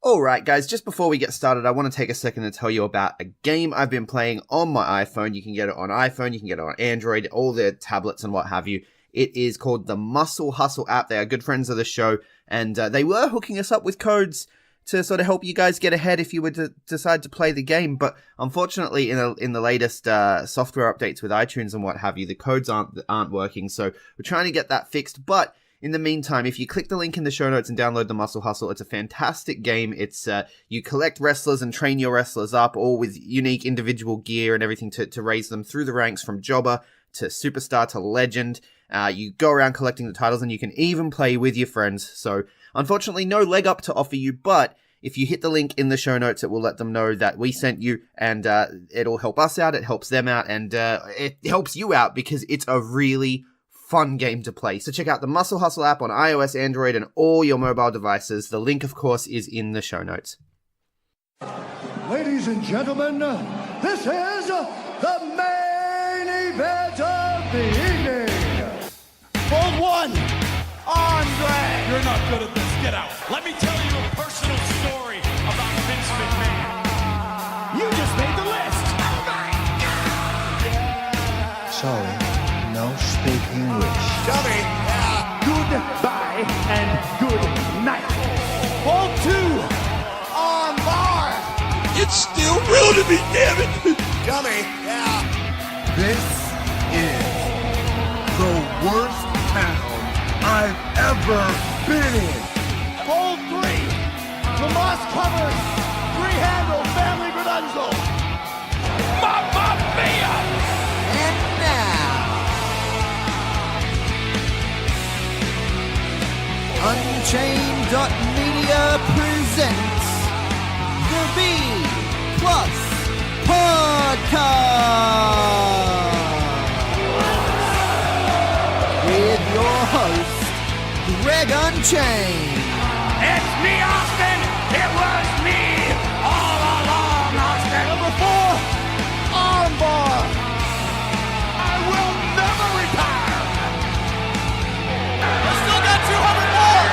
Alright guys, just before we get started, I want to take a second to tell you about a game I've been playing on my iPhone. You can get it on iPhone, you can get it on Android, all the tablets and what have you. It is called the Muscle Hustle app. They are good friends of the show, and they were hooking us up with codes to sort of help you guys get ahead if you were to decide to play the game. But unfortunately, in the latest software updates with iTunes and what have you, the codes aren't working. So we're trying to get that fixed. But in the meantime, if you click the link in the show notes and download the Muscle Hustle, it's a fantastic game. It's you collect wrestlers and train your wrestlers up, all with unique individual gear and everything to raise them through the ranks from jobber to superstar to legend. You go around collecting the titles, and you can even play with your friends. So unfortunately, no leg up to offer you, but if you hit the link in the show notes, it will let them know that we sent you, and it'll help us out, it helps them out, and it helps you out because it's a really fun game to play. So check out the Muscle Hustle app on iOS, Android, and all your mobile devices. The link, of course, is in the show notes. Ladies and gentlemen, this is the main event of the evening. Hold one. Andre. You're not good at this. Get out. Let me tell you a personal story about Vince McMahon. You just made the list. Oh my God. Sorry, no speak English. Tell me. Goodbye and good night. Hold two. On bar. It's still real to me, damn it. Tell me. This is the worst town I've ever been in. Hold three. Tomas covers. Three-handle family Gradunzo. Mamma mia. And now, Unchained.media presents the B Plus Podcast with your host, Greg Unchained. It's me, Austin. It was me all along, Austin. Number four. Armbar. I will never retire. I still got 200 more.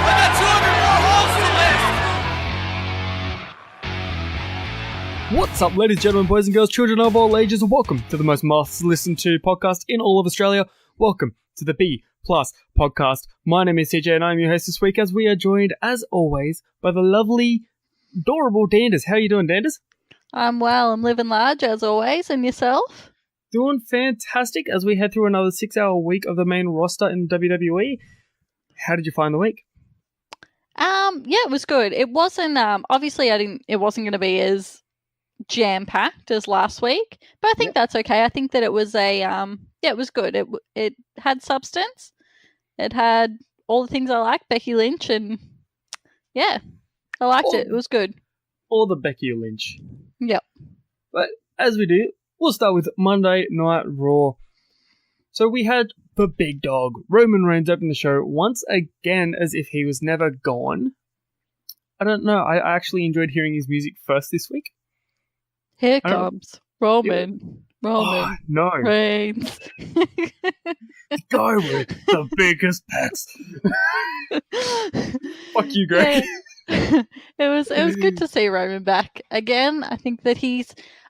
I got 200 more holes to list. What's up, ladies, gentlemen, boys and girls, children of all ages, and welcome to the most listened to podcast in all of Australia. Welcome to the B Plus Podcast. My name is C-Jaii, and I'm your host this week, as we are joined, as always, by the lovely, adorable Danders. How are you doing, Danders? I'm well. I'm living large, as always. And yourself? Doing fantastic as we head through another 6-hour week of the main roster in WWE. How did you find the week? Yeah, it was good. It wasn't, obviously it wasn't going to be as jam-packed as last week, but I think that's okay. I think that it was it was good. It had substance. It had all the things I like, Becky Lynch, and yeah, I liked it. It was good. Or the Becky Lynch. Yep. But as we do, we'll start with Monday Night Raw. So we had the big dog, Roman Reigns, open the show once again as if he was never gone. I don't know. I actually enjoyed hearing his music first this week. Here comes Roman Oh, no. Reigns. The guy with the biggest pecs. Fuck you, Greg. Yeah. It was good to see Roman back again. I think that I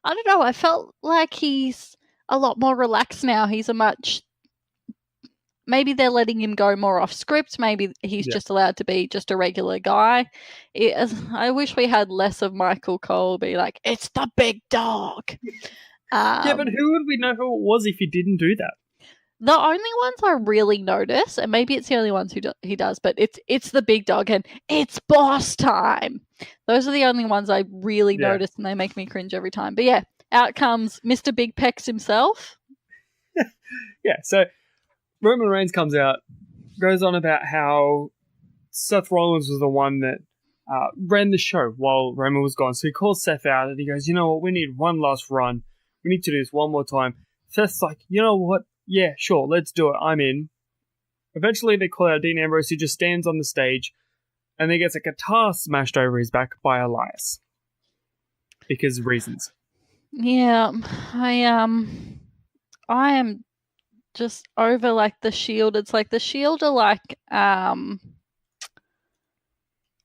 don't know, I felt like he's a lot more relaxed now. Maybe they're letting him go more off script. Maybe he's just allowed to be just a regular guy. I wish we had less of Michael Cole be like, it's the big dog. Yeah, but who would we know who it was if he didn't do that? The only ones I really notice, and maybe it's the only ones he does, but it's the big dog and it's boss time. Those are the only ones I really notice, and they make me cringe every time. But yeah, out comes Mr. Big Pecs himself. Yeah, so Roman Reigns comes out, goes on about how Seth Rollins was the one that ran the show while Roman was gone. So he calls Seth out and he goes, you know what, we need one last run. We need to do this one more time. Seth's like, you know what? Yeah, sure, let's do it. I'm in. Eventually they call out Dean Ambrose, who just stands on the stage and then gets a guitar smashed over his back by Elias. Because of reasons. Yeah, I am just over like the Shield. It's like the Shield are like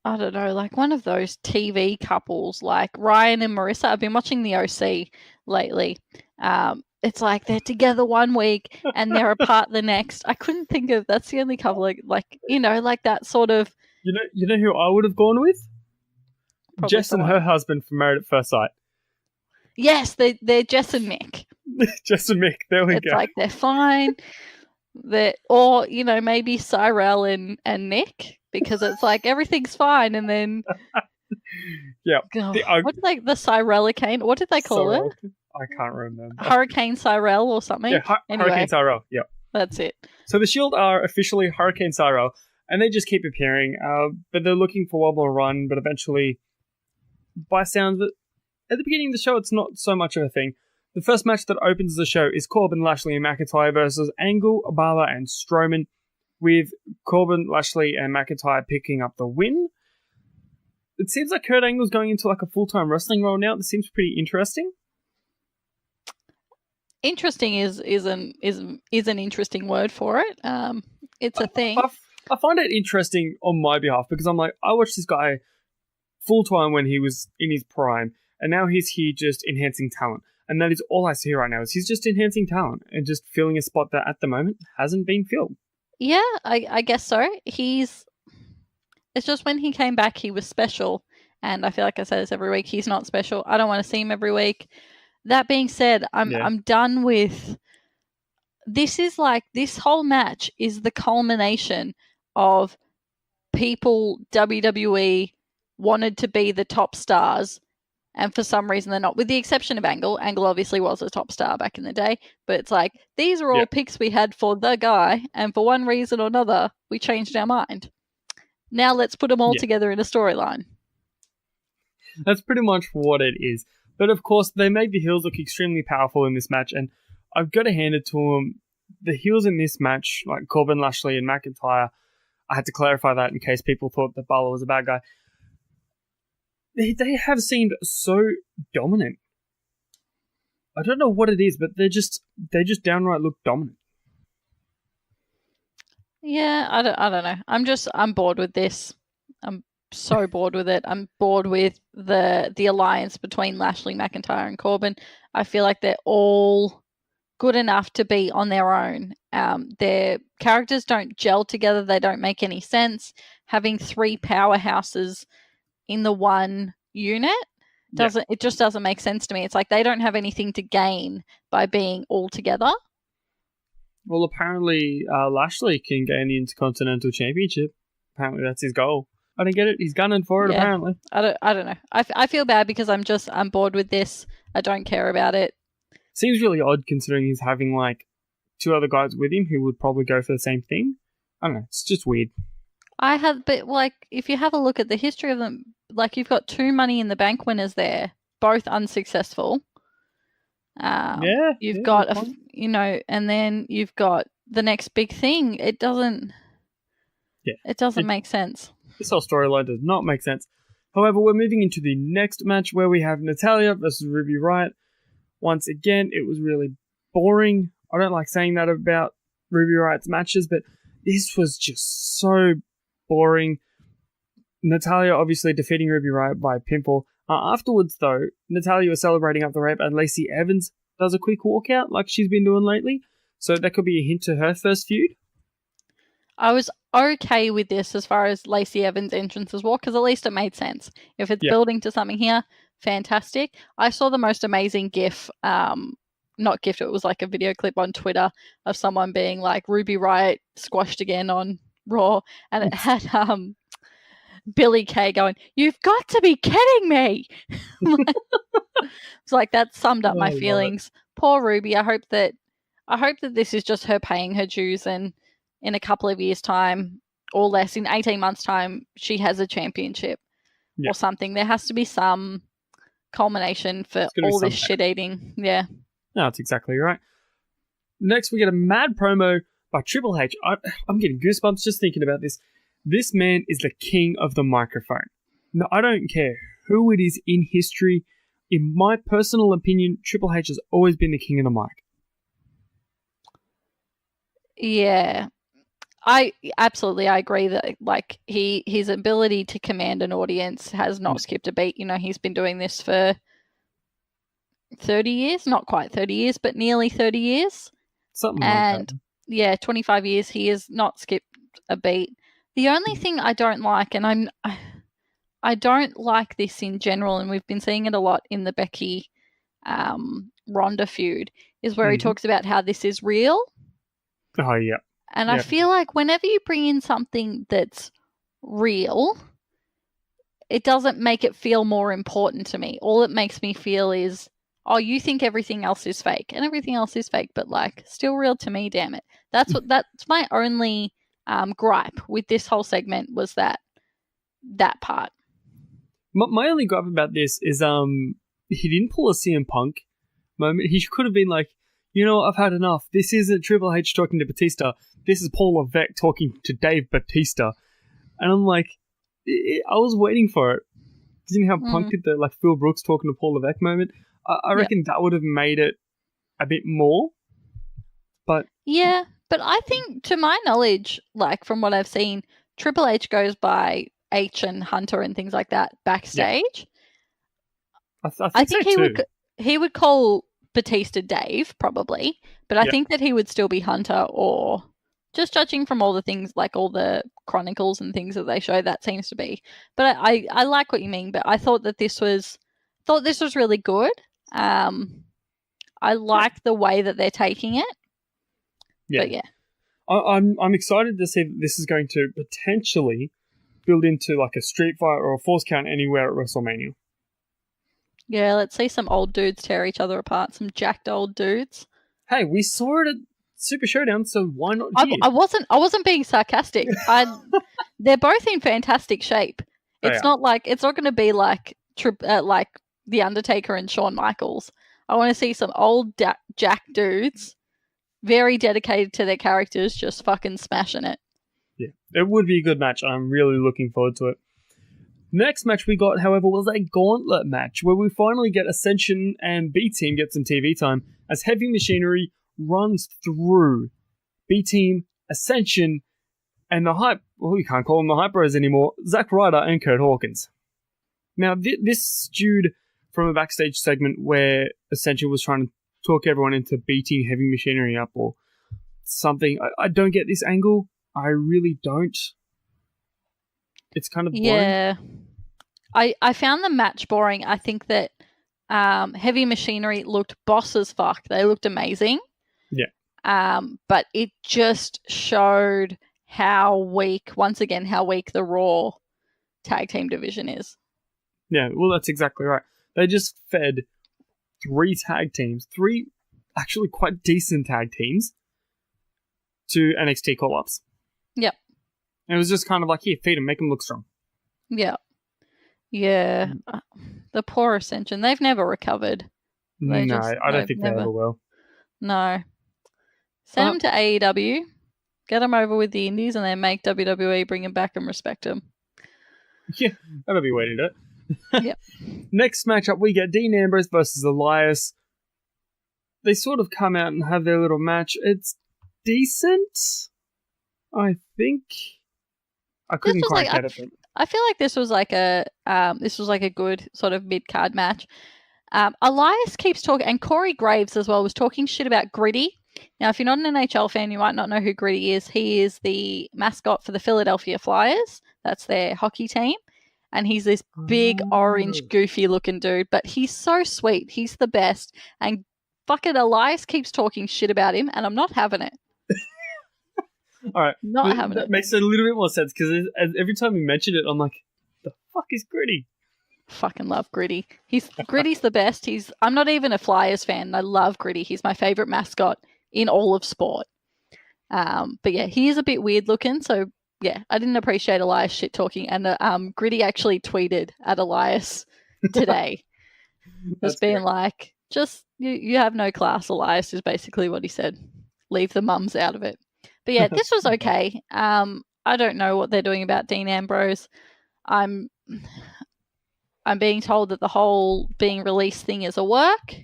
I don't know, like one of those TV couples, like Ryan and Marissa. I've been watching the OC lately. It's like they're together one week and they're apart the next. I couldn't think of, that's the only couple, like that sort of. You know who I would have gone with? Probably Jess and her someone. husband from Married at First Sight. Yes, they're Jess and Mick. Jess and Mick, there we It's go. like they're fine. Or maybe Cyrell and Nick, because it's like everything's fine, and then Yeah. what did the Cyrellicane? What did they call it? I can't remember. Hurricane Cyrell or something. Yeah, Anyway. Hurricane Cyrell. Yeah. That's it. So the Shield are officially Hurricane Cyrell, and they just keep appearing. But they're looking for Wobble and Run, but eventually, by sounds of it, at the beginning of the show, it's not so much of a thing. The first match that opens the show is Corbin, Lashley, and McIntyre versus Angle, Balor, and Strowman, with Corbin, Lashley, and McIntyre picking up the win. It seems like Kurt Angle's going into like a full-time wrestling role now. This seems pretty interesting. Interesting is an interesting word for it. It's a thing. I find it interesting on my behalf because I'm like, I watched this guy full-time when he was in his prime, and now he's here just enhancing talent. And that is all I see right now, is he's just enhancing talent and just filling a spot that at the moment hasn't been filled. Yeah, I guess so. It's just when he came back, he was special. And I feel like I say this every week, he's not special. I don't want to see him every week. That being said, I'm done with... This whole match is the culmination of people WWE wanted to be the top stars, and for some reason they're not, with the exception of Angle. Angle obviously was a top star back in the day, but it's like, these are all picks we had for the guy, and for one reason or another, we changed our mind. Now let's put them all together in a storyline. That's pretty much what it is. But of course, they made the heels look extremely powerful in this match, and I've got to hand it to them. The heels in this match, like Corbin, Lashley, and McIntyre, I had to clarify that in case people thought that Balor was a bad guy. They have seemed so dominant. I don't know what it is, but they just downright look dominant. Yeah, I don't know. I'm bored with this. I'm so bored with it. I'm bored with the alliance between Lashley, McIntyre, and Corbin. I feel like they're all good enough to be on their own. Their characters don't gel together. They don't make any sense. Having three powerhouses in the one unit it just doesn't make sense to me. It's like they don't have anything to gain by being all together. Well, apparently Lashley can gain the Intercontinental Championship. Apparently that's his goal. I don't get it. He's gunning for it, apparently. I don't know. I feel bad because I'm bored with this. I don't care about it. Seems really odd considering he's having like two other guys with him who would probably go for the same thing. I don't know. It's just weird. But like, if you have a look at the history of them, like you've got two Money in the Bank winners there, both unsuccessful. You've got and then you've got the next big thing. It doesn't make sense. This whole storyline does not make sense. However, we're moving into the next match where we have Natalya versus Ruby Riott. Once again, it was really boring. I don't like saying that about Ruby Riott's matches, but this was just so boring. Natalya obviously defeating Ruby Riott by pinfall. Afterwards, though, Natalya was celebrating up the ramp, and Lacey Evans does a quick walkout like she's been doing lately. So that could be a hint to her first feud. I was okay with this as far as Lacey Evans' entrance as well, because at least it made sense. If it's building to something here, fantastic. I saw the most amazing GIF, not GIF, it was like a video clip on Twitter of someone being like, Ruby Riott squashed again on Raw, and it had Billy Kay going, "You've got to be kidding me!" It's like that summed up my feelings. Poor Ruby. I hope that this is just her paying her dues, and in a couple of years' time, or less, in 18 months' time, she has a championship or something. There has to be some culmination for all this shit eating. Yeah. No, that's exactly right. Next, we get a mad promo by Triple H. I'm getting goosebumps just thinking about this. This man is the king of the microphone. Now, I don't care who it is in history. In my personal opinion, Triple H has always been the king of the mic. Yeah. I agree that like his ability to command an audience has not skipped a beat. You know, he's been doing this for 30 years, not quite 30 years, but nearly 30 years. Something like that. Yeah, 25 years. He has not skipped a beat. The only thing I don't like, and I don't like this in general, and we've been seeing it a lot in the Becky Ronda feud, is where he talks about how this is real. Oh, yeah. And I feel like whenever you bring in something that's real, it doesn't make it feel more important to me. All it makes me feel is, oh, you think everything else is fake, and everything else is fake, but like still real to me, damn it. That's my only gripe with this whole segment was that part. My only gripe about this is he didn't pull a CM Punk moment. He could have been like, you know what, I've had enough. This isn't Triple H talking to Batista. This is Paul Levesque talking to Dave Batista. And I'm like, I was waiting for it. You know how Punk did the like Phil Brooks talking to Paul Levesque moment? I reckon that would have made it a bit more. But yeah, but I think, to my knowledge, like from what I've seen, Triple H goes by H and Hunter and things like that backstage. Yeah. I think he would call Batista Dave probably, but I think that he would still be Hunter, or just judging from all the things, like all the chronicles and things that they show, that seems to be. But I like what you mean, but I thought that this was really good. I like the way that they're taking it. Yeah. But yeah. I'm excited to see that this is going to potentially build into like a street fight or a force count anywhere at WrestleMania. Yeah, let's see some old dudes tear each other apart, some jacked old dudes. Hey, we saw it at Super Showdown, so why not here? I wasn't being sarcastic. They're both in fantastic shape. It's not going to be like The Undertaker and Shawn Michaels. I want to see some old jack dudes, very dedicated to their characters, just fucking smashing it. Yeah, it would be a good match. I'm really looking forward to it. Next match we got, however, was a gauntlet match where we finally get Ascension and B-Team get some TV time as Heavy Machinery runs through B-Team, Ascension, and the hype, well, we can't call them the Hype Bros anymore, Zack Ryder and Kurt Hawkins. Now, this stewed from a backstage segment where Ascension was trying to talk everyone into beating Heavy Machinery up or something. I don't get this angle. I really don't. It's kind of boring. Yeah. I found the match boring. I think that Heavy Machinery looked boss as fuck. They looked amazing. Yeah. But it just showed how weak the Raw tag team division is. Yeah, well, that's exactly right. They just fed 3 tag teams, 3 actually quite decent tag teams, to NXT call-ups. Yep. And it was just kind of like, here, feed them, make them look strong. Yeah. Yeah. The poor Ascension. They've never recovered. I don't think they ever will. No. Send them to AEW, get them over with the Indies, and then make WWE bring them back and respect them. Yeah, that'll be waiting to it. Yep. Next matchup, we get Dean Ambrose versus Elias. They sort of come out and have their little match. It's decent, I think. I couldn't quite get it. I feel like this was like a good sort of mid-card match. Elias keeps talking, and Corey Graves as well was talking shit about Gritty. Now, if you're not an NHL fan, you might not know who Gritty is. He is the mascot for the Philadelphia Flyers. That's their hockey team. And he's this big, orange, goofy-looking dude. But he's so sweet. He's the best. And fucking Elias keeps talking shit about him, and I'm not having it. All right. Not having it. That makes a little bit more sense, because every time you mention it, I'm like, the fuck is Gritty? Fucking love Gritty. Gritty's the best. I'm not even a Flyers fan. I love Gritty. He's my favorite mascot in all of sport. But yeah, he is a bit weird looking. So yeah, I didn't appreciate Elias shit talking. And Gritty actually tweeted at Elias today, just being like, "Just you have no class, Elias," is basically what he said. Leave the mums out of it. But yeah, this was okay. I don't know what they're doing about Dean Ambrose. I'm being told that the whole being released thing is a work.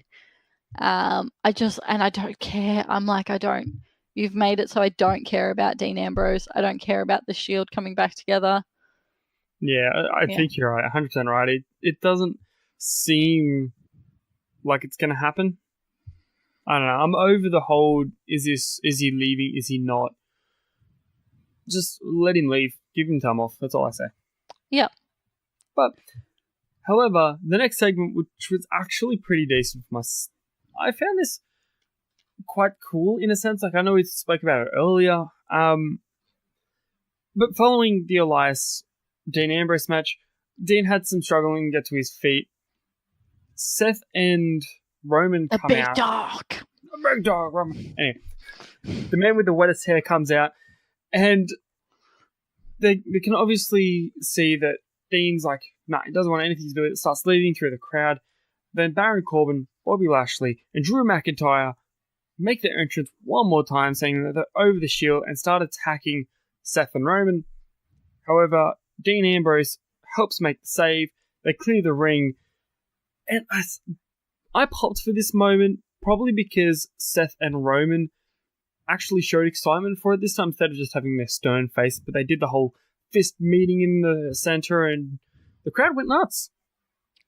I don't care. I'm like, I don't You've made it so I don't care about Dean Ambrose. I don't care about the Shield coming back together. Yeah, I think you're right, 100% right. It doesn't seem like it's going to happen. I don't know. I'm over the whole, is he leaving? Is he not? Just let him leave. Give him time off. That's all I say. Yep. But, however, the next segment, which was actually pretty decent for I found this quite cool in a sense. Like, I know we spoke about it earlier. But following the Elias Dean Ambrose match, Dean had some struggling to get to his feet. Seth and Roman come out. A big dog, Roman. Anyway, the man with the wettest hair comes out, and they can obviously see that Dean's like, nah, he doesn't want anything to do with it. Starts leading through the crowd. Then Baron Corbin, Bobby Lashley, and Drew McIntyre make their entrance one more time, saying that they're over the Shield, and start attacking Seth and Roman. However, Dean Ambrose helps make the save. They clear the ring. And I popped for this moment, probably because Seth and Roman actually showed excitement for it this time instead of just having their stern face. But they did the whole fist meeting in the center, and the crowd went nuts.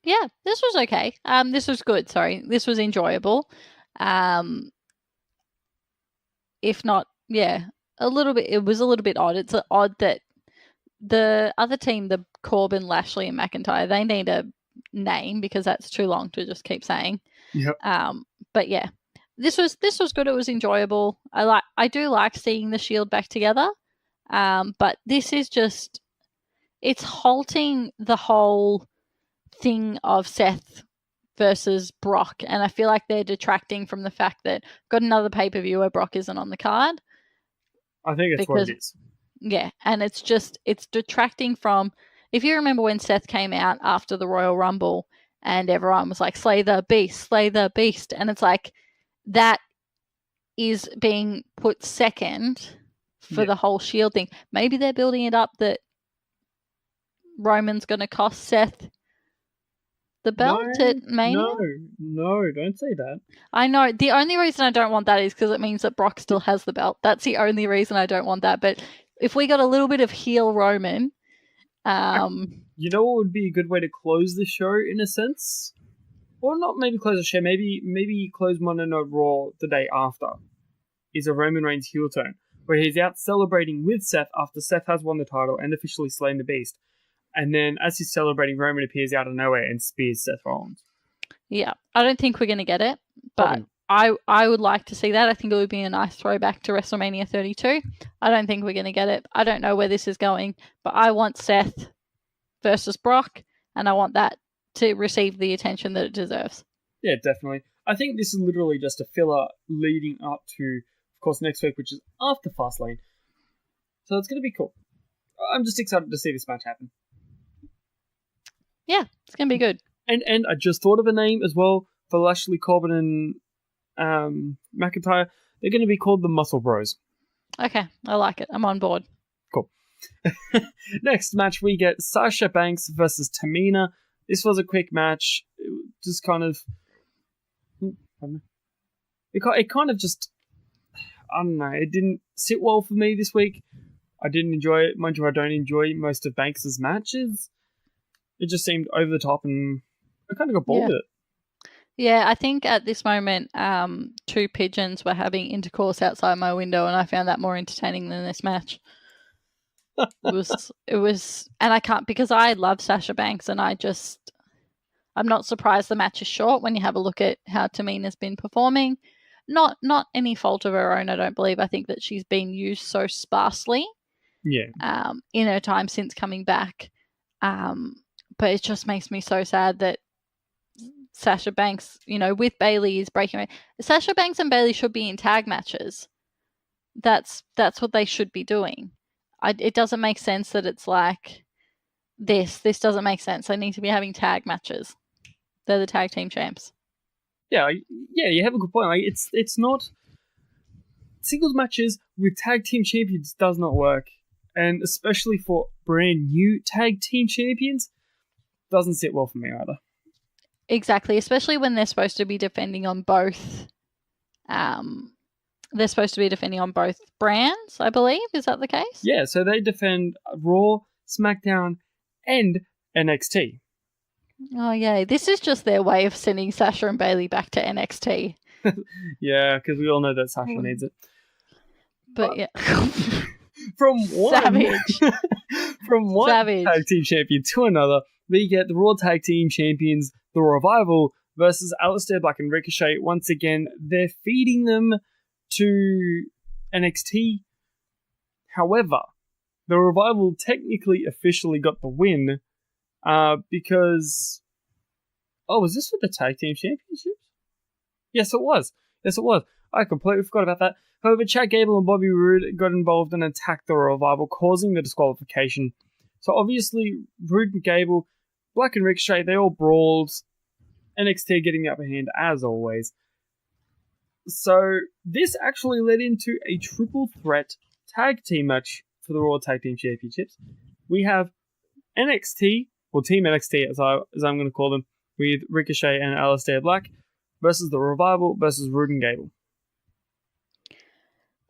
Yeah, this was okay. This was good. Sorry, this was enjoyable. If not, yeah, a little bit. It was a little bit odd. It's odd that the other team, the Corbin, Lashley, and McIntyre, they need a name because that's too long to just keep saying. Yep. But yeah, this was good. It was enjoyable. I do like seeing the Shield back together. But this is just, it's halting the whole thing of Seth versus Brock, and I feel like they're detracting from the fact that we've got another pay-per-view where Brock isn't on the card. I think that's what it is. Yeah, and it's detracting from, if you remember when Seth came out after the Royal Rumble and everyone was like, slay the beast, and it's like, that is being put second for the whole Shield thing. Maybe they're building it up that Roman's going to cost Seth the belt at Mania? No, don't say that. I know. The only reason I don't want that is because it means that Brock still has the belt. That's the only reason I don't want that. But if we got a little bit of heel Roman... you know what would be a good way to close the show, in a sense? Or not maybe close the show, maybe close Monday Night Raw the day after. Is a Roman Reigns heel turn, where he's out celebrating with Seth after Seth has won the title and officially slain the Beast. And then, as he's celebrating, Roman appears out of nowhere and spears Seth Rollins. Yeah, I don't think we're going to get it, but I would like to see that. I think it would be a nice throwback to WrestleMania 32. I don't think we're going to get it. I don't know where this is going, but I want Seth versus Brock, and I want that to receive the attention that it deserves. Yeah, definitely. I think this is literally just a filler leading up to, of course, next week, which is after Fastlane. So it's going to be cool. I'm just excited to see this match happen. Yeah, it's going to be good. And I just thought of a name as well for Lashley, Corbin, and McIntyre. They're going to be called the Muscle Bros. Okay, I like it. I'm on board. Cool. Next match, we get Sasha Banks versus Tamina. This was a quick match. It just kind of... It kind of just... I don't know. It didn't sit well for me this week. I didn't enjoy it. Mind you, I don't enjoy most of Banks' matches. It just seemed over the top, and I kind of got bored with it. Yeah, I think at this moment, two pigeons were having intercourse outside my window, and I found that more entertaining than this match. It was, and I can't, because I love Sasha Banks, and I'm not surprised the match is short when you have a look at how Tamina's been performing. Not any fault of her own, I don't believe. I think that she's been used so sparsely. Yeah. In her time since coming back. But it just makes me so sad that Sasha Banks, with Bayley is breaking away. Sasha Banks and Bayley should be in tag matches. That's what they should be doing. It doesn't make sense that it's like this. This doesn't make sense. They need to be having tag matches. They're the tag team champs. Yeah, you have a good point. Like, it's not... Singles matches with tag team champions does not work. And especially for brand new tag team champions, doesn't sit well for me either. Exactly, especially when they're supposed to be defending on both they're supposed to be defending on both brands, I believe. Is that the case? Yeah, so they defend Raw, SmackDown, and NXT. Oh, yeah. This is just their way of sending Sasha and Bailey back to NXT. Yeah, because we all know that Sasha needs it. But yeah. From one Savage. from one Savage. tag team champion to another, we get the Raw Tag Team Champions, The Revival, versus Aleister Black and Ricochet. Once again, they're feeding them to NXT. However, the Revival technically officially got the win because... Oh, was this for the Tag Team Championships? Yes, it was. I completely forgot about that. However, Chad Gable and Bobby Roode got involved and attacked the Revival, causing the disqualification. So obviously, Roode and Gable, Black and Ricochet, they all brawled. NXT getting the upper hand as always. So this actually led into a triple threat tag team match for the Raw Tag Team Championships. We have NXT, or Team NXT as I'm going to call them, with Ricochet and Aleister Black versus the Revival versus Roode and Gable.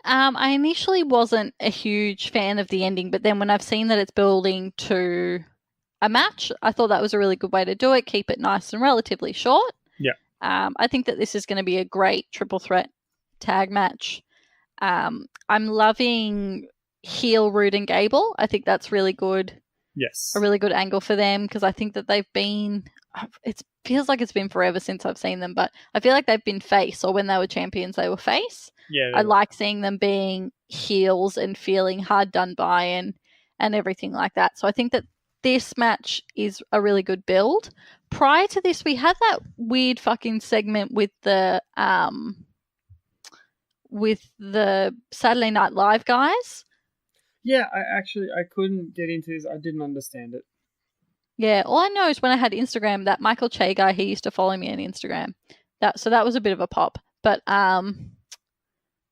I initially wasn't a huge fan of the ending, but then when I've seen that it's building to a match, I thought that was a really good way to do it. Keep it nice and relatively short. Yeah. I think that this is going to be a great triple threat tag match. I'm loving heel Roode and Gable. I think that's really good. Yes. A really good angle for them because I think that they've been... It feels like it's been forever since I've seen them, but I feel like they've been face, or when they were champions, they were face. Yeah. I like seeing them being heels and feeling hard done by and everything like that. So I think that this match is a really good build. Prior to this, we had that weird fucking segment with the Saturday Night Live guys. Yeah, I couldn't get into this. I didn't understand it. Yeah, all I know is when I had Instagram, that Michael Che guy, he used to follow me on Instagram. So that was a bit of a pop. But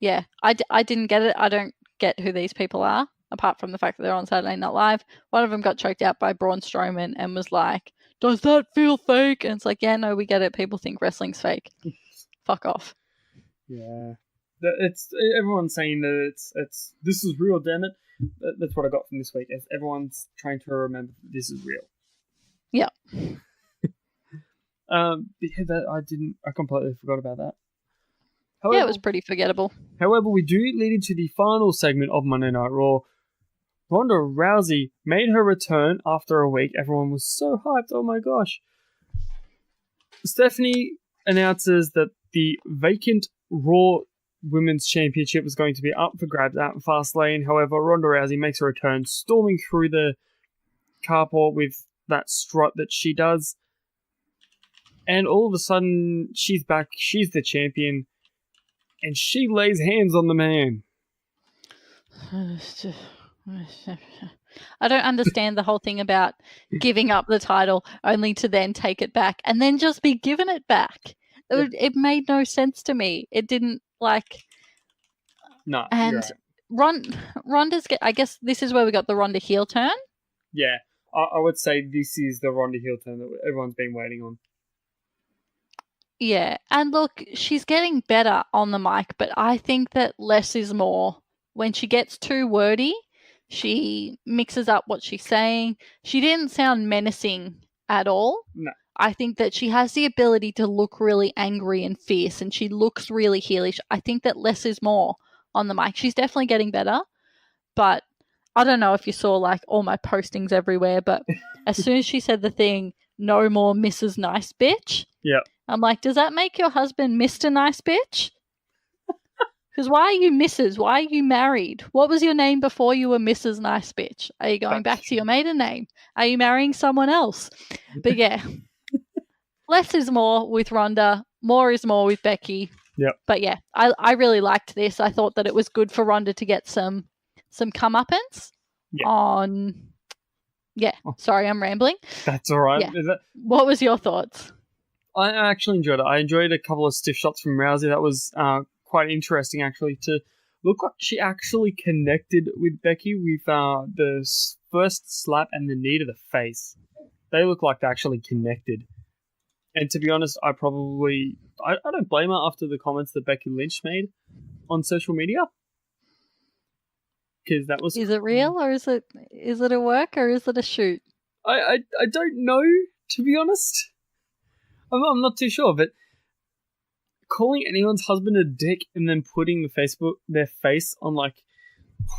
yeah, I didn't get it. I don't get who these people are, apart from the fact that they're on Saturday Night Live. One of them got choked out by Braun Strowman and was like, "Does that feel fake?" And it's like, yeah, no, we get it. People think wrestling's fake. Fuck off. Yeah, it's everyone's saying that it's this is real. Damn it, that's what I got from this week. Everyone's trying to remember that this is real. Yeah. I completely forgot about that. However, yeah, it was pretty forgettable. However, we do lead into the final segment of Monday Night Raw. Ronda Rousey made her return after a week. Everyone was so hyped. Oh my gosh. Stephanie announces that the vacant Raw Women's Championship was going to be up for grabs out in Fastlane. However, Ronda Rousey makes her return, storming through the carport with that strut that she does. And all of a sudden, she's back. She's the champion. And she lays hands on the man. I don't understand the whole thing about giving up the title only to then take it back and then just be given it back. It made no sense to me. It didn't No. And right. Ronda's. I guess this is where we got the Ronda heel turn. Yeah, I would say this is the Ronda heel turn that everyone's been waiting on. Yeah, and look, she's getting better on the mic, but I think that less is more. When she gets too wordy, she mixes up what she's saying. She didn't sound menacing at all. No. I think that she has the ability to look really angry and fierce, and she looks really heelish. I think that less is more on the mic. She's definitely getting better, but I don't know if you saw all my postings everywhere, but as soon as she said the thing, "No more Mrs. Nice Bitch," yeah, I'm like, does that make your husband Mr. Nice Bitch? Because why are you Mrs.? Why are you married? What was your name before you were Mrs. Nice Bitch? Are you going back to your maiden name? Are you marrying someone else? But yeah, less is more with Ronda. More is more with Becky. Yep. But yeah, I really liked this. I thought that it was good for Ronda to get some comeuppance on... Yeah, sorry, I'm rambling. That's all right. Yeah. What was your thoughts? I actually enjoyed it. I enjoyed a couple of stiff shots from Rousey. That was quite interesting, actually, to look like she actually connected with Becky with the first slap and the knee to the face. They look like they actually connected. And to be honest, I don't blame her after the comments that Becky Lynch made on social media. Because that was... Is it real, or is it a work, or is it a shoot? I don't know, to be honest. I'm not too sure, but calling anyone's husband a dick and then putting their face on like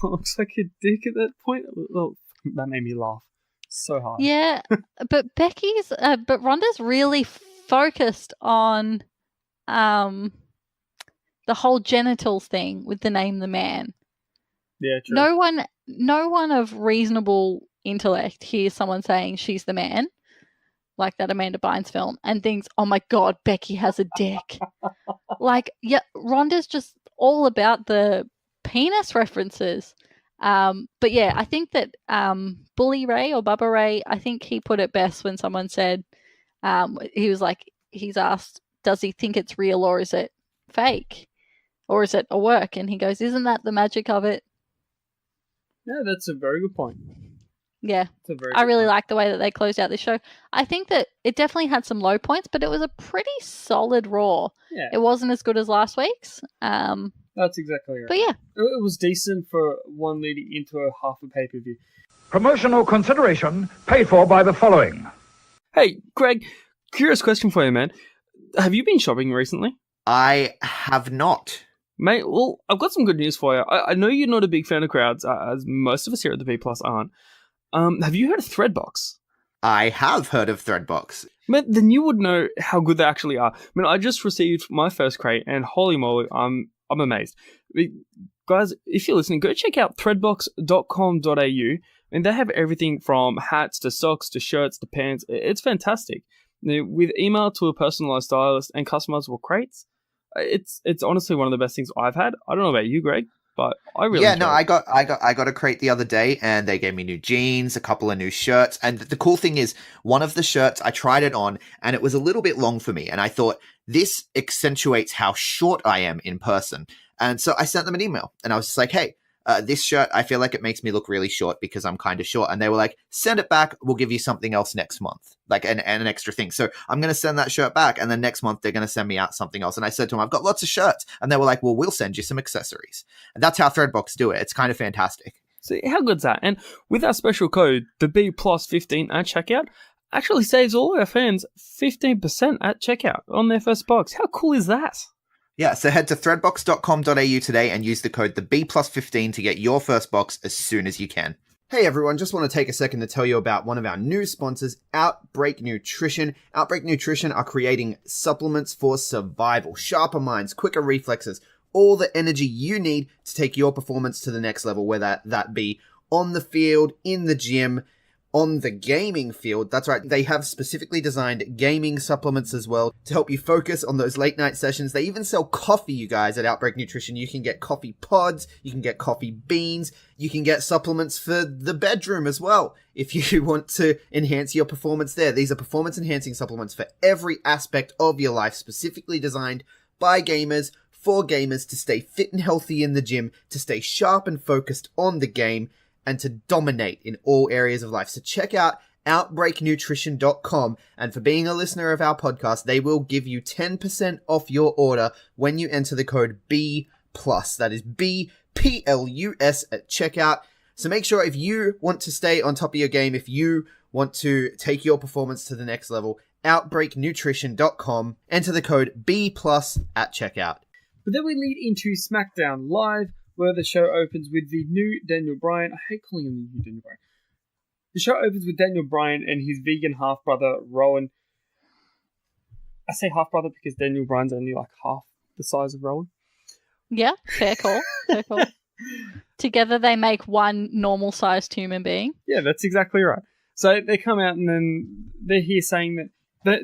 what looks like a dick at that point, well, that made me laugh so hard. Yeah, but Rhonda's really focused on the whole genitals thing with the name the man. Yeah, true. No one of reasonable intellect hears someone saying she's the man, like that Amanda Bynes film, and thinks, oh my God, Becky has a dick. Like, yeah, Rhonda's just all about the penis references. But yeah, I think that Bully Ray or Bubba Ray, I think he put it best when someone said, he was like, he's asked, does he think it's real or is it fake? Or is it a work? And he goes, isn't that the magic of it? Yeah, that's a very good point. Yeah, I really like the way that they closed out this show. I think that it definitely had some low points, but it was a pretty solid Raw. Yeah. It wasn't as good as last week's. That's exactly right. But yeah. It was decent for one leading into a half a pay-per-view. Promotional consideration paid for by the following. Hey, Greg, curious question for you, man. Have you been shopping recently? I have not. Mate, well, I've got some good news for you. I know you're not a big fan of crowds, as most of us here at the B Plus aren't. Have you heard of Threadbox? I have heard of Threadbox. Man, then you would know how good they actually are. Man, I just received my first crate, and holy moly, I'm amazed. Guys, if you're listening, go check out threadbox.com.au, and they have everything from hats to socks to shirts to pants. It's fantastic. With email to a personalized stylist and customizable crates, it's honestly one of the best things I've had. I don't know about you, Greg, but I really enjoy it. I got a crate the other day, and they gave me new jeans, a couple of new shirts, and the cool thing is, one of the shirts I tried it on, and it was a little bit long for me, and I thought this accentuates how short I am in person, and so I sent them an email, and I was just like, hey. This shirt, I feel like it makes me look really short because I'm kind of short. And they were like, send it back. We'll give you something else next month, like an extra thing. So I'm going to send that shirt back. And then next month, they're going to send me out something else. And I said to them, I've got lots of shirts. And they were like, well, we'll send you some accessories. And that's how Threadbox do it. It's kind of fantastic. See, how good's that? And with our special code, the B Plus 15 at checkout, actually saves all our fans 15% at checkout on their first box. How cool is that? Yeah, so head to threadbox.com.au today and use the code the B+15 to get your first box as soon as you can. Hey everyone, just want to take a second to tell you about one of our new sponsors, Outbreak Nutrition. Outbreak Nutrition are creating supplements for survival, sharper minds, quicker reflexes, all the energy you need to take your performance to the next level, whether that be on the field, in the gym, on the gaming field. That's right, they have specifically designed gaming supplements as well to help you focus on those late night sessions. They even sell coffee, you guys, at Outbreak Nutrition. You can get coffee pods, you can get coffee beans, you can get supplements for the bedroom as well if you want to enhance your performance there. These are performance enhancing supplements for every aspect of your life, specifically designed by gamers, for gamers, to stay fit and healthy in the gym, to stay sharp and focused on the game, and to dominate in all areas of life. So check out outbreaknutrition.com, and for being a listener of our podcast, they will give you 10% off your order when you enter the code B+. That is BPLUS at checkout. So make sure, if you want to stay on top of your game, if you want to take your performance to the next level, outbreaknutrition.com, enter the code B+ at checkout. But then we lead into SmackDown Live, where the show opens with the new Daniel Bryan. I hate calling him the new Daniel Bryan. The show opens with Daniel Bryan and his vegan half-brother, Rowan. I say half-brother because Daniel Bryan's only like half the size of Rowan. Yeah, fair call. Fair call. Together they make one normal-sized human being. Yeah, that's exactly right. So they come out and then they're here saying that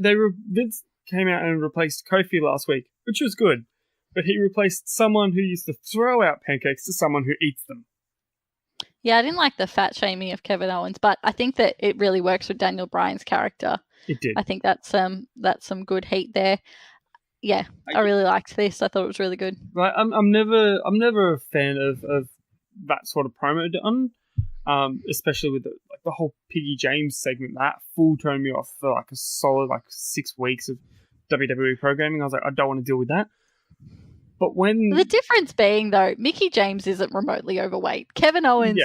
Vince came out and replaced Kofi last week, which was good. But he replaced someone who used to throw out pancakes to someone who eats them. Yeah, I didn't like the fat shaming of Kevin Owens, but I think that it really works with Daniel Bryan's character. It did. I think that's some good heat there. Yeah, I really liked this. I thought it was really good. Right, I'm never a fan of that sort of promo done, especially with the whole Piggy James segment. That full turned me off for like a solid 6 weeks of WWE programming. I was like, I don't want to deal with that. But when The difference being, though, Mickey James isn't remotely overweight. Kevin Owens,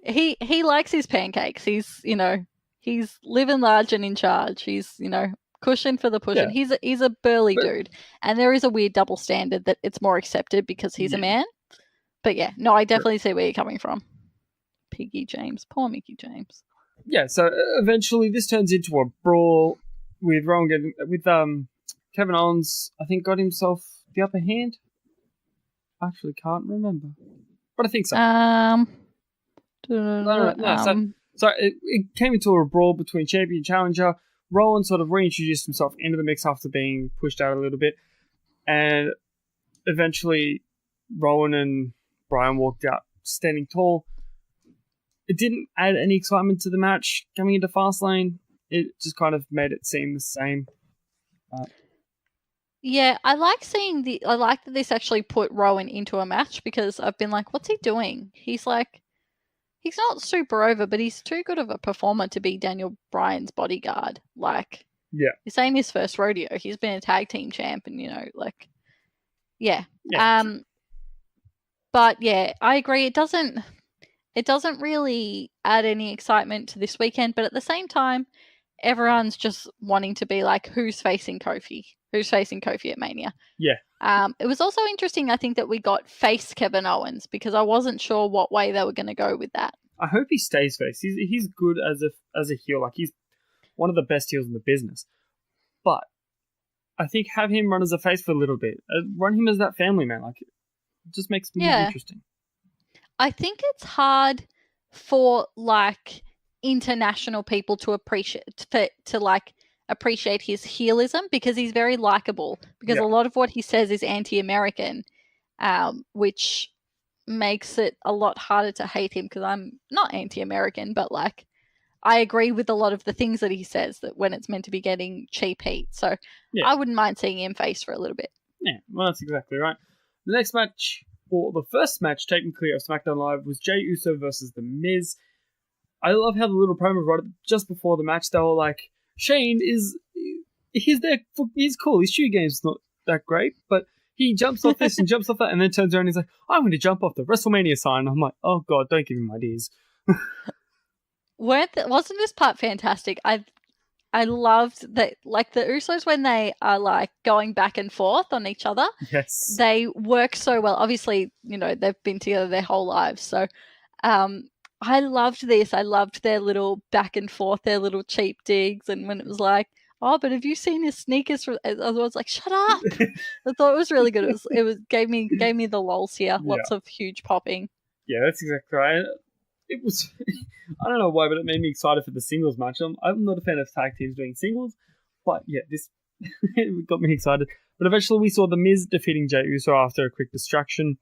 he likes his pancakes. He's living large and in charge. He's, cushion for the pushing. Yeah. He's a burly dude. And there is a weird double standard that it's more accepted because he's a man. But yeah, no, I definitely see where you're coming from. Piggy James. Poor Mickey James. Yeah, so eventually this turns into a brawl with Kevin Owens, I think, got himself the upper hand. I actually can't remember. But I think so. No. So it came into a brawl between champion and challenger. Rowan sort of reintroduced himself into the mix after being pushed out a little bit. And eventually Rowan and Brian walked out standing tall. It didn't add any excitement to the match coming into Fastlane. It just kind of made it seem the same. Yeah, I like that this actually put Rowan into a match because I've been like, what's he doing? He's not super over, but he's too good of a performer to be Daniel Bryan's bodyguard. This ain't his first rodeo. He's been a tag team champ and, But yeah, I agree. It doesn't really add any excitement to this weekend, but at the same time, everyone's just wanting to be like, who's facing Kofi? Who's facing Kofi at Mania? Yeah. It was also interesting, I think, that we got face Kevin Owens because I wasn't sure what way they were going to go with that. I hope he stays face. He's good as a heel. Like, he's one of the best heels in the business. But I think have him run as a face for a little bit. Run him as that family man. Like, it just makes it more interesting. I think it's hard for international people to appreciate his heelism because he's very likable. Because a lot of what he says is anti-American, which makes it a lot harder to hate him. Because I'm not anti-American, but I agree with a lot of the things that he says that when it's meant to be getting cheap heat. So I wouldn't mind seeing him face for a little bit. Yeah, well, that's exactly right. The next match, or the first match technically of SmackDown Live, was Jey Uso versus The Miz. I love how the little promo right just before the match, they were like, Shane he's cool. His shoe game's not that great, but he jumps off this and jumps off that and then turns around and he's like, I'm going to jump off the WrestleMania sign. I'm like, oh God, don't give him ideas. Wasn't this part fantastic? I loved that, the Usos, when they are going back and forth on each other, yes, they work so well. Obviously, they've been together their whole lives. So, I loved this. I loved their little back and forth, their little cheap digs. And when it was like, oh, but have you seen his sneakers? I was like, shut up. I thought it was really good. It gave me the lols here. Lots of huge popping. Yeah, that's exactly right. It was, I don't know why, but it made me excited for the singles match. I'm not a fan of tag teams doing singles, but yeah, this it got me excited. But eventually we saw The Miz defeating Jey Uso after a quick distraction.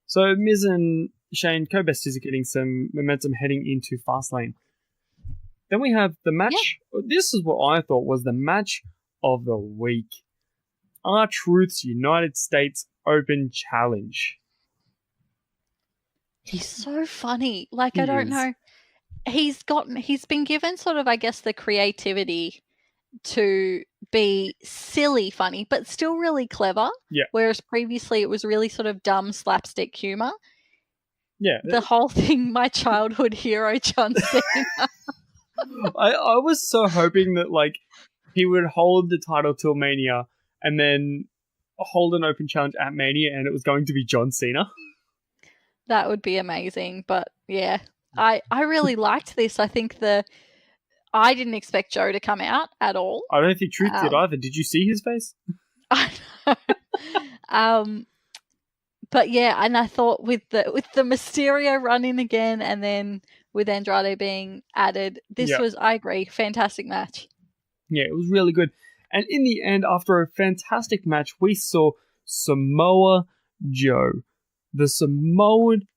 So Miz and Shane co-besters are getting some momentum heading into Fastlane. Then we have the match. Yeah. This is what I thought was the match of the week. R-Truth's United States Open Challenge. He's so funny. I don't know. He's been given sort of, I guess, the creativity to be silly funny, but still really clever. Yeah. Whereas previously it was really sort of dumb slapstick humor. Yeah. The whole thing, my childhood hero, John Cena. I was so hoping that he would hold the title till Mania and then hold an open challenge at Mania and it was going to be John Cena. That would be amazing. But yeah, I really liked this. I think I didn't expect Joe to come out at all. I don't think Truth did either. Did you see his face? I know. But yeah, and I thought with the Mysterio run in again and then with Andrade being added, this was, I agree, fantastic match. Yeah, it was really good. And in the end, after a fantastic match, we saw Samoa Joe, the Samoan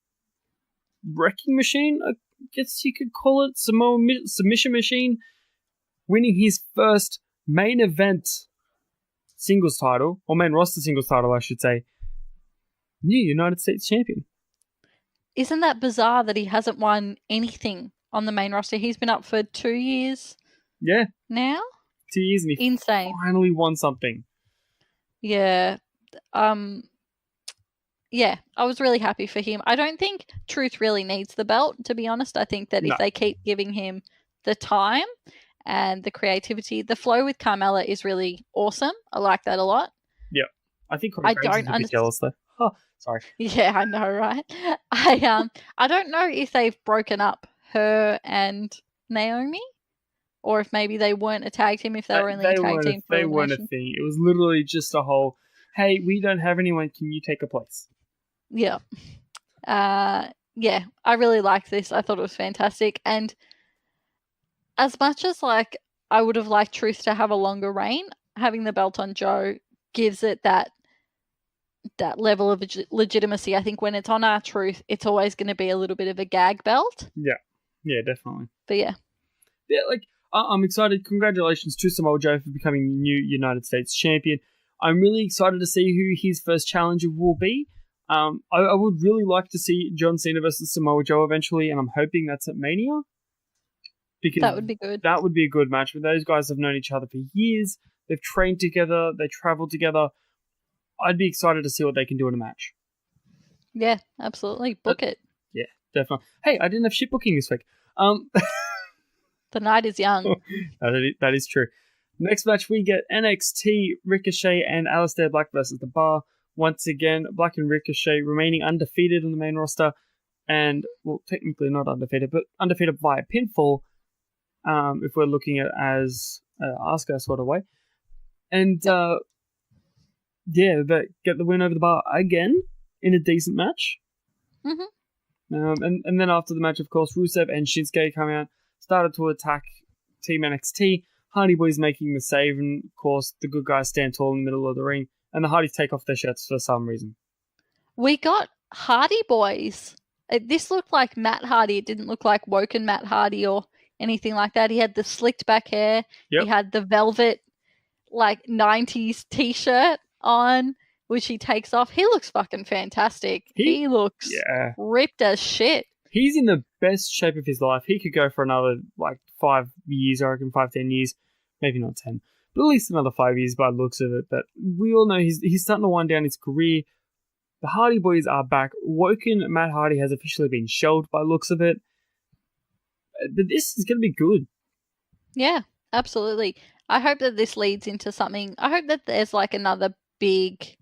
wrecking machine, I guess you could call it, Samoan submission machine, winning his first main event singles title, or main roster singles title, I should say. New United States champion. Isn't that bizarre that he hasn't won anything on the main roster? He's been up for 2 years. Yeah. Now? 2 years and he Insane. finally won something. Yeah. yeah, I was really happy for him. I don't think Truth really needs the belt, to be honest. I think that No. if they keep giving him the time and the creativity, the flow with Carmella is really awesome. I like that a lot. Yeah. I think I Corey Graves is don't a bit jealous though. Oh, sorry. Yeah, I know, right? I don't know if they've broken up her and Naomi, or if maybe they weren't a tag team, if they were only a tag team for They weren't a elimination. thing. It was literally just a whole, hey, we don't have anyone, can you take a place? Yeah. Yeah, I really liked this. I thought it was fantastic. And as much as like I would have liked Truth to have a longer reign, having the belt on Joe gives it that level of legitimacy. I think when it's on R-Truth, it's always going to be a little bit of a gag belt. Yeah, definitely. But yeah. Yeah, like, I'm excited. Congratulations to Samoa Joe for becoming the new United States champion. I'm really excited to see who his first challenger will be. I would really like to see John Cena versus Samoa Joe eventually, and I'm hoping that's at Mania. Because that would be good. That would be a good match. But those guys have known each other for years. They've trained together. They traveled together. I'd be excited to see what they can do in a match. Yeah, absolutely. Book it. Yeah, definitely. Hey, I didn't have shit booking this week. The night is young. That is true. Next match, we get NXT, Ricochet and Aleister Black versus The Bar. Once again, Black and Ricochet remaining undefeated in the main roster. And, well, technically not undefeated, but undefeated via pinfall, if we're looking at it as Asuka sort of way. And, yeah, they get the win over The Bar again in a decent match. Mm-hmm. And then after the match, of course, Rusev and Shinsuke come out, started to attack Team NXT. Hardy Boys making the save, and of course, the good guys stand tall in the middle of the ring, and the Hardys take off their shirts for some reason. We got Hardy Boys. This looked like Matt Hardy. It didn't look like Woken Matt Hardy or anything like that. He had the slicked back hair. Yep. He had the velvet, like, 90s t-shirt on, which he takes off. He looks fucking fantastic. He looks ripped as shit. He's in the best shape of his life. He could go for another, 5 years, I reckon, 5-10 years. Maybe not 10. But at least another 5 years by the looks of it. But we all know he's starting to wind down his career. The Hardy Boys are back. Woken Matt Hardy has officially been shelved by the looks of it. But this is going to be good. Yeah, absolutely. I hope that this leads into something. I hope that there's another big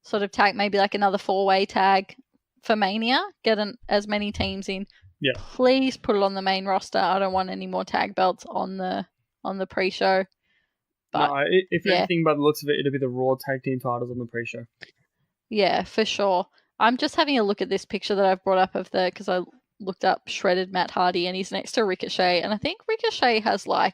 sort of tag, maybe another 4-way tag for Mania. Get as many teams in. Yeah. Please put it on the main roster. I don't want any more tag belts on the pre-show. But no, if anything, by the looks of it, it'll be the Raw tag team titles on the pre-show. Yeah, for sure. I'm just having a look at this picture that I've brought up because I looked up shredded Matt Hardy, and he's next to Ricochet, and I think Ricochet has a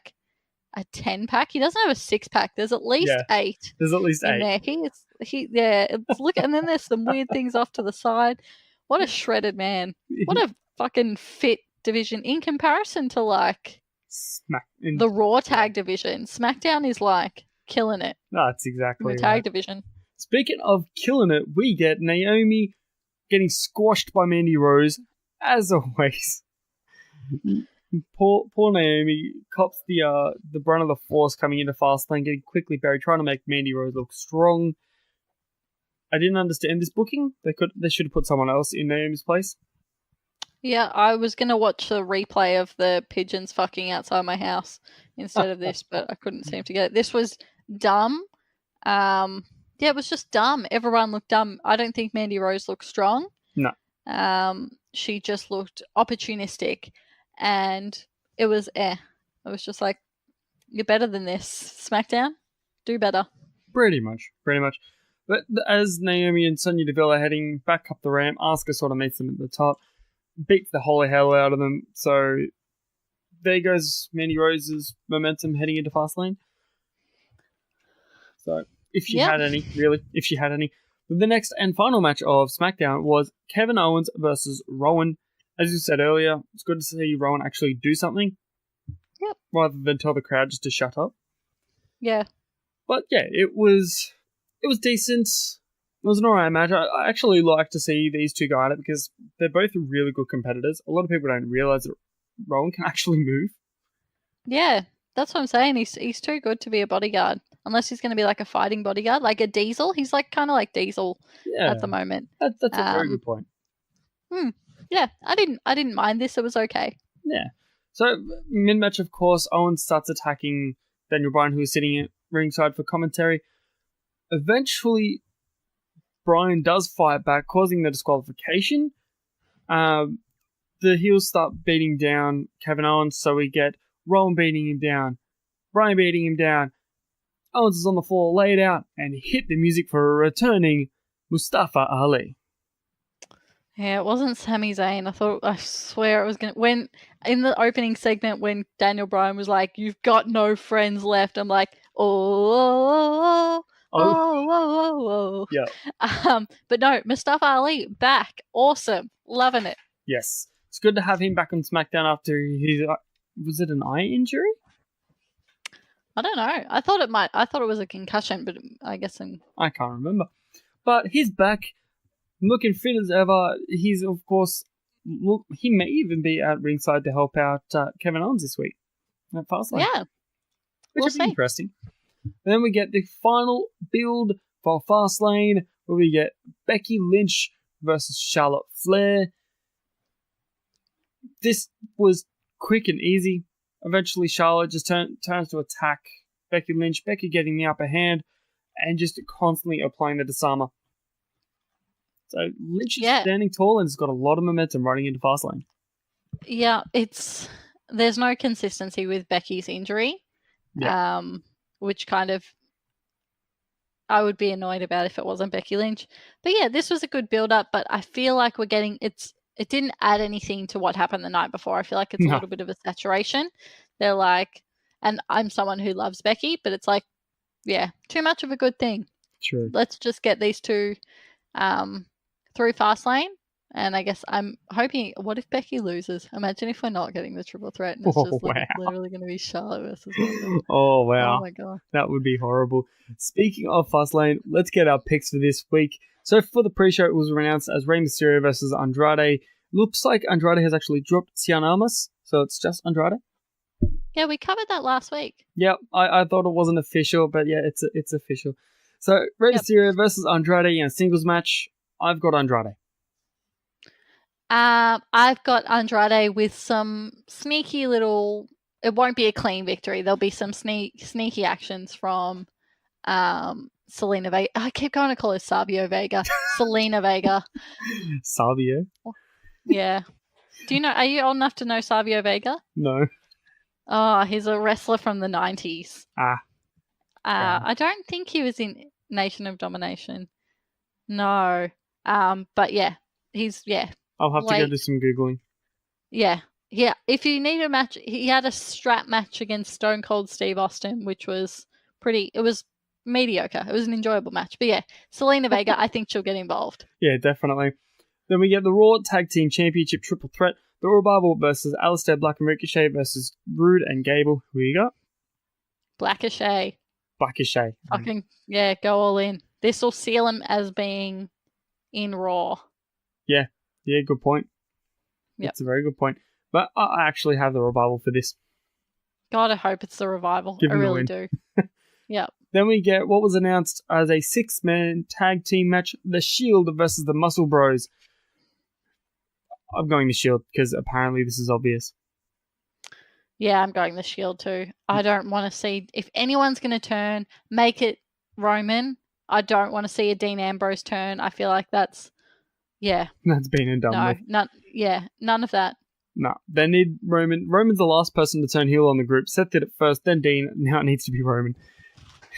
10-pack. He doesn't have a 6-pack. There's at least 8. There's at least 8 there. Look, and then there's some weird things off to the side. What a shredded man! What a fucking fit division in comparison to the Raw tag division. SmackDown is killing it. No, that's exactly in the tag division. Speaking of killing it, we get Naomi getting squashed by Mandy Rose, as always. Poor Naomi cops the brunt of the force coming into Fastlane, getting quickly buried, trying to make Mandy Rose look strong. I didn't understand this booking. They should have put someone else in Naomi's place. Yeah, I was gonna watch the replay of the pigeons fucking outside my house instead of this, but I couldn't seem to get it. This was dumb. Yeah, it was just dumb. Everyone looked dumb. I don't think Mandy Rose looked strong. No. She just looked opportunistic, and it was It was just you're better than this, SmackDown. Do better. Pretty much. But as Naomi and Sonya Deville are heading back up the ramp, Asuka sort of meets them at the top, beats the holy hell out of them. So there goes Mandy Rose's momentum heading into Fastlane. So if she had any. The next and final match of SmackDown was Kevin Owens versus Rowan. As you said earlier, it's good to see Rowan actually do something. Yep. Rather than tell the crowd just to shut up. Yeah. But yeah, it was decent. It was an alright match. I actually like to see these two go at it because they're both really good competitors. A lot of people don't realise that Rowan can actually move. Yeah, that's what I'm saying. He's too good to be a bodyguard. unless he's going to be like a fighting bodyguard, like a Diesel. He's like kind of like Diesel Yeah, at the moment. that's a very good point. Yeah, I didn't mind this. It was okay. Yeah. So mid-match, of course, Owen starts attacking Daniel Bryan, who is sitting at ringside for commentary. Eventually, Bryan does fight back, causing the disqualification. The heels start beating down Kevin Owens, so we get Rowan beating him down, Bryan beating him down. Owens is on the floor, laid out, and hit the music for a returning Mustafa Ali. Yeah, it wasn't Sami Zayn. I swear it was going to... When, in the opening segment, when Daniel Bryan was like, "You've got no friends left," I'm like, oh. Yeah. But no, Mustafa Ali, back. Awesome. Loving it. Yes. It's good to have him back on SmackDown after his... was it an eye injury? I don't know. I thought it was a concussion, but I guess I can't remember. But he's back, looking fit as ever. He's, of course, he may even be at ringside to help out Kevin Owens this week at Fastlane. Yeah. Which is interesting. And then we get the final build for Fastlane, where we get Becky Lynch versus Charlotte Flair. This was quick and easy. Eventually, Charlotte just turns to attack Becky Lynch. Becky getting the upper hand and just constantly applying the disarmer. So Lynch is standing tall and has got a lot of momentum running into Fastlane. Yeah, there's no consistency with Becky's injury, which kind of I would be annoyed about if it wasn't Becky Lynch. But yeah, this was a good build-up, but I feel like it didn't add anything to what happened the night before. I feel like it's a little bit of a saturation. They're like, and I'm someone who loves Becky, but it's like, yeah, too much of a good thing. True. Let's just get these two through Fastlane. And I guess I'm hoping, what if Becky loses? Imagine if we're not getting the triple threat and it's just literally going to be Charlotte versus Ronda. Oh, wow. Oh, my God. That would be horrible. Speaking of Fastlane, let's get our picks for this week. So for the pre-show, it was announced as Rey Mysterio versus Andrade. Looks like Andrade has actually dropped Cien Almas, so it's just Andrade. Yeah, we covered that last week. Yep, I thought it wasn't official, but yeah, it's official. So Rey Mysterio versus Andrade in a singles match. I've got Andrade. I've got Andrade with some sneaky little... It won't be a clean victory. There'll be some sneaky actions from Selena Vega. I keep going to call her Savio Vega. Selena Vega. Savio? Yeah. Are you old enough to know Savio Vega? No. Oh, he's a wrestler from the 90s. I don't think he was in Nation of Domination. No. But yeah, I'll have to go do some Googling. Yeah. Yeah. If you need a match, he had a strap match against Stone Cold Steve Austin, which was it was mediocre. It was an enjoyable match. But yeah, Selena Vega, I think she'll get involved. Yeah, definitely. Then we get the Raw Tag Team Championship Triple Threat. The Revival versus Aleister Black and Ricochet versus Rude and Gable. Who you got? Blackishay. Blackishay. Go all in. This will seal him as being in Raw. Yeah, good point. Yep. That's a very good point. But I actually have the Revival for this. God, I hope it's the Revival. I really do. Yep. Then we get what was announced as a 6-man tag team match, The Shield versus the Muscle Bros. I'm going The Shield because apparently this is obvious. Yeah, I'm going The Shield too. I don't want to see... If anyone's going to turn, make it Roman. I don't want to see a Dean Ambrose turn. I feel like that's... Yeah. That's been and done with. None of that. No, they need Roman. Roman's the last person to turn heel on the group. Seth did it first, then Dean. Now it needs to be Roman.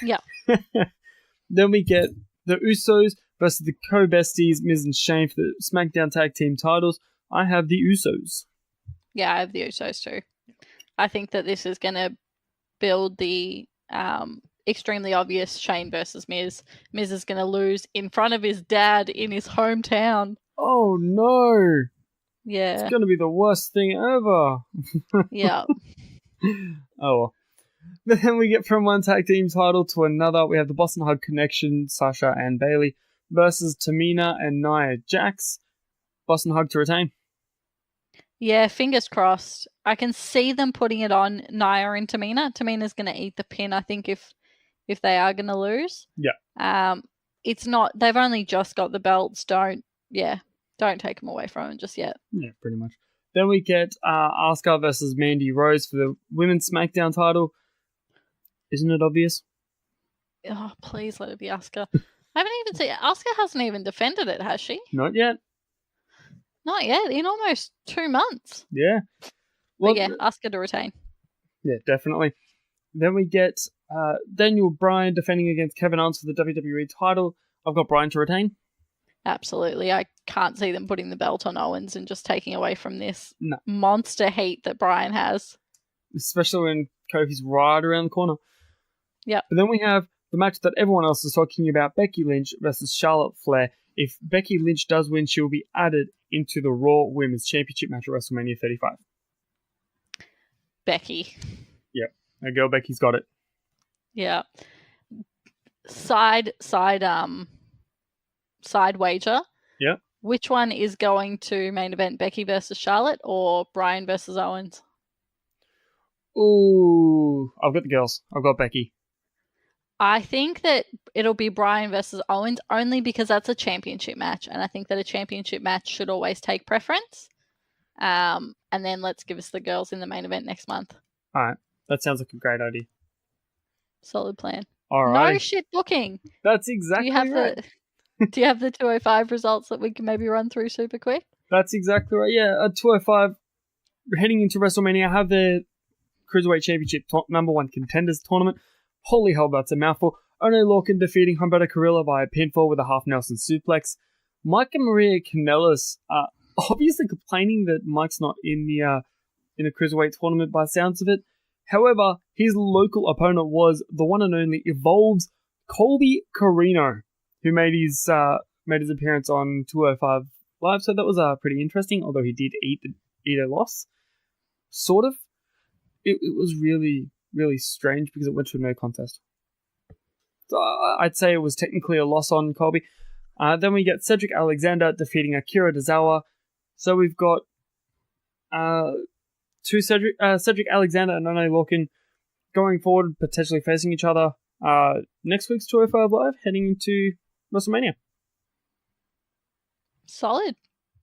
Yeah. Then we get the Usos versus the co-besties, Miz and Shane, for the SmackDown Tag Team titles. I have the Usos. Yeah, I have the Usos too. I think that this is going to build the extremely obvious Shane versus Miz. Miz is going to lose in front of his dad in his hometown. Oh no! Yeah. It's going to be the worst thing ever. Yeah. Oh well. Then we get from one tag team title to another. We have the Boston Hug Connection, Sasha and Bayley, versus Tamina and Nia Jax. Boston Hug to retain. Yeah, fingers crossed. I can see them putting it on Nia and Tamina. Tamina's going to eat the pin, I think, if if they are going to lose. Yeah. It's not. They've only just got the belts. Don't take them away from them just yet. Yeah, pretty much. Then we get Asuka versus Mandy Rose for the Women's SmackDown title. Isn't it obvious? Oh, please let it be Asuka. I haven't even seen. Asuka hasn't even defended it, has she? Not yet. Not yet. In almost 2 months. Yeah. Well, but yeah, Asuka to retain. Yeah, definitely. Then we get Daniel Bryan defending against Kevin Owens for the WWE title. I've got Bryan to retain. Absolutely. I can't see them putting the belt on Owens and just taking away from this No. monster heat that Bryan has. Especially when Kofi's right around the corner. Yeah. But then we have the match that everyone else is talking about, Becky Lynch versus Charlotte Flair. If Becky Lynch does win, she will be added into the Raw Women's Championship match at WrestleMania 35. Becky. Yep. Our girl Becky's got it. Yeah. Side wager. Yep. Which one is going to main event, Becky versus Charlotte or Bryan versus Owens? Ooh, I've got the girls. I've got Becky. I think that it'll be Bryan versus Owens only because that's a championship match, and I think that a championship match should always take preference. And then let's give us the girls in the main event next month. All right, that sounds like a great idea. Solid plan. All right. No shit booking. That's exactly right. Do you have the 205 results that we can maybe run through super quick? That's exactly right. Yeah, at 205, heading into WrestleMania, I have the Cruiserweight Championship number 1 contenders tournament. Holy hell, that's a mouthful. Ono Lorcan defeating Humberto Carrillo via pinfall with a half Nelson suplex. Mike and Maria Kanellis are obviously complaining that Mike's not in the Cruiserweight tournament by the sounds of it. However, his local opponent was the one and only Evolve's Colby Corino, who made his appearance on 205 Live. So that was pretty interesting, although he did eat a loss. Sort of. It was really, really strange because it went to a no contest. So I'd say it was technically a loss on Colby. Then we get Cedric Alexander defeating Akira Tozawa. So we've got Cedric Alexander and Ono Lorcan going forward, potentially facing each other next week's 205 Live, heading into WrestleMania. Solid.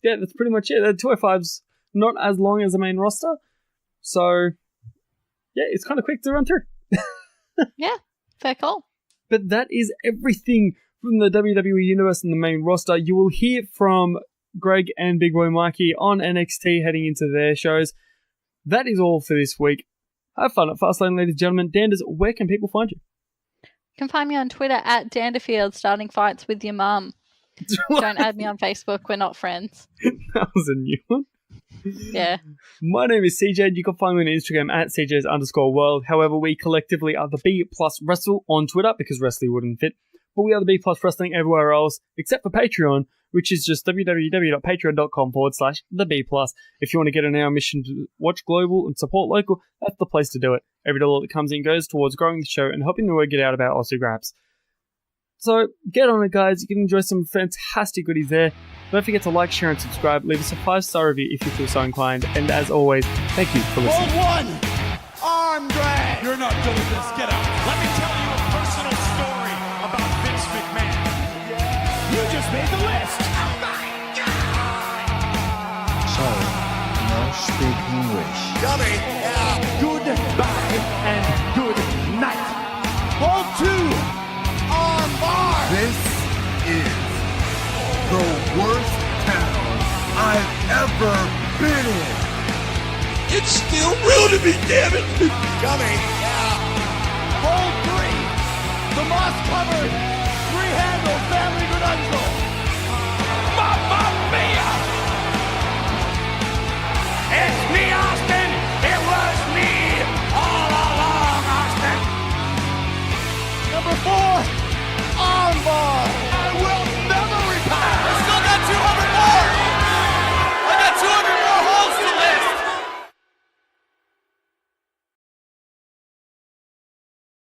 Yeah, that's pretty much it. The 205's not as long as the main roster, so yeah, it's kind of quick to run through. Yeah, fair call. But that is everything from the WWE Universe and the main roster. You will hear from Greg and Big Boy Mikey on NXT heading into their shows. That is all for this week. Have fun at Fastlane, ladies and gentlemen. Danders, where can people find you? You can find me on Twitter at Danderfield, starting fights with your mum. Don't add me on Facebook. We're not friends. That was a new one. Yeah. My name is C-Jaii. You can find me on Instagram at CJs_world. However, we collectively are the B plus Wrestle on Twitter because Wrestling wouldn't fit. But we are the B plus Wrestling everywhere else except for Patreon, which is just www.patreon.com/the B plus. If you want to get on our mission to watch global and support local, that's the place to do it. Every dollar that comes in goes towards growing the show and helping the word get out about Aussie Graps. So get on it, guys. You can enjoy some fantastic goodies there. Don't forget to like, share, and subscribe. Leave us a 5-star review if you feel so inclined. And as always, thank you for listening. Hold one. Arm drag. You're not doing this. Get out. Let me tell you a personal story about Vince McMahon. You just made the list. So, no speak English. Dummy. Goodbye and good night. Hold 2. Arm bar. This is the worst town I've ever been in. It's still real to me, damn it. Dummy. Hold 3. The moss-covered, 3-handle family Granunzo. Mamma mia! It's me, Austin. It was me all along, Austin. Number 4, armbar.